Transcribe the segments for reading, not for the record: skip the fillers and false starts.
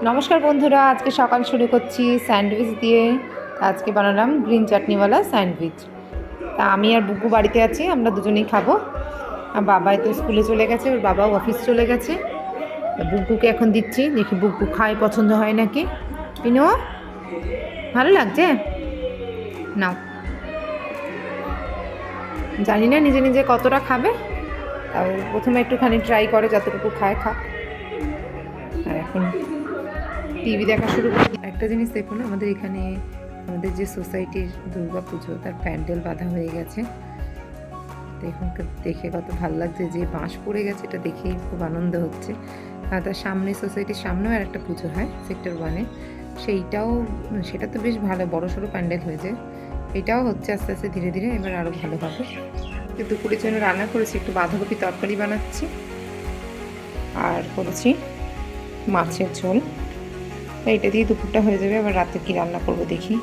নমস্কার বন্ধুরা, আজকে সকাল শুরু করছি স্যান্ডউইচ দিয়ে। আজকে বানালাম গ্রিন চাটনিওয়ালা স্যান্ডউইচ। তা আমি আর বুকু বাড়িতে আছি, আমরা দুজনেই খাবো। আর বাবাই তো স্কুলে চলে গেছে, ওর বাবাও অফিস চলে গেছে। বুকুকে এখন দিচ্ছি, দেখি বুকু খায় পছন্দ হয় নাকি। পিনো, ভালো লাগছে? নাও। জানি না নিজে নিজে কতটা খাবে, তাও প্রথমে একটুখানি ট্রাই করে, যতটুকু খায় খাক। আর এখন টিভি দেখা শুরু করি। একটা জিনিস দেখুন, আমাদের এখানে আমাদের যে সোসাইটির দুর্গা পুজো, তার প্যান্ডেল বাঁধা হয়ে গেছে। দেখুন, দেখে কত ভালো লাগছে, যে বাঁশ পড়ে গেছে এটা দেখেই খুব আনন্দ হচ্ছে। আর তার সামনে সোসাইটির সামনেও আর একটা পুজো হয় সেক্টর 1-এ, সেটা তো বেশ ভালো বড় সড়ো প্যান্ডেল হয়েছে। এটাও হচ্ছে আস্তে আস্তে ধীরে ধীরে, এবার আরও ভালো হবে। দুপুরের জন্য রান্না করেছি, একটু বাঁধাকপি তরকারি বানাচ্ছি, আর করেছি মাছের ঝোল। এইটা দিয়ে দুপুরটা হয়ে যাবে। আবার রাতে কি রান্না করবো দেখি।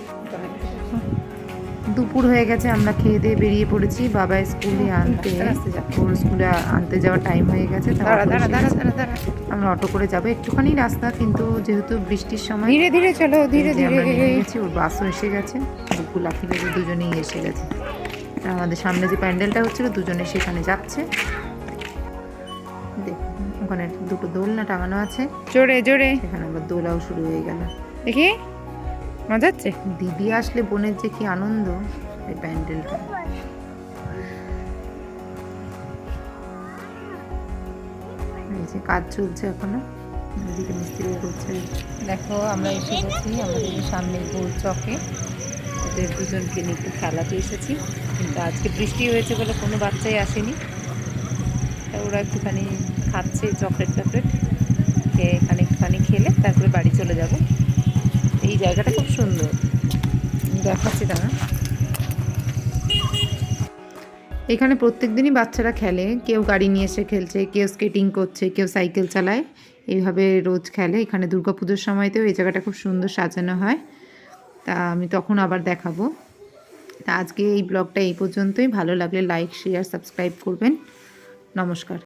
দুপুর হয়ে গেছে, আমরা খেয়ে দিয়ে বেরিয়ে পড়েছি। বাবা স্কুলে আনতে, ওর স্কুলে আনতে যাওয়ার টাইম হয়ে গেছে। আমরা অটো করে যাবো, একটুখানি রাস্তা, কিন্তু যেহেতু বৃষ্টির সময় ধীরে ধীরে চলো, ধীরে ধীরে গেছি। ওর বাসও এসে গেছে, বুকু লাঠি বেজে দুজনেই এসে গেছে। আমাদের সামনে যে প্যান্ডেলটা হচ্ছিল, দুজনে সেখানে যাচ্ছে। দেখুন, ওখানে দুটো দোলনা টাঙানো আছে জোরে জোরে, সেখানে আবার দোলাও শুরু হয়ে গেল। দেখি মজা হচ্ছে। দিদি আসলে বোনের যে কি আনন্দ, এই প্যান্ডেলটা। এই যে কাজ চলছে এখনো, দিদি মিস্ত্রি করছে। দেখো, আমরা এসে গেছি আমাদের সামনে গোল চকে। ওদের দুজনকে নিয়ে একটু খেলাতে এসেছি, কিন্তু আজকে বৃষ্টি হয়েছে বলে কোনো বাচ্চাই আসেনি। তা ওরা একটুখানি খাচ্ছে চকলেট টকলেট খেয়ে, এখানে একটুখানি খেলে তারপরে বাড়ি চলে যাব। এই জায়গাটা খুব সুন্দর, দেখাচ্ছি দাঁড়া। এখানে প্রত্যেক দিনই বাচ্চারা খেলে, কেউ গাড়ি নিয়ে এসে খেলছে, কেউ স্কেটিং করছে, কেউ সাইকেল চালায়, এইভাবে রোজ খেলে। এখানে দুর্গাপুজোর সময়তেও এই জায়গাটা খুব সুন্দর সাজানো হয়। তা আমি তখন আবার দেখাবো। তা আজকে এই ব্লগটা এই পর্যন্তই। ভালো লাগলে লাইক, শেয়ার, সাবস্ক্রাইব করবেন। নমস্কার।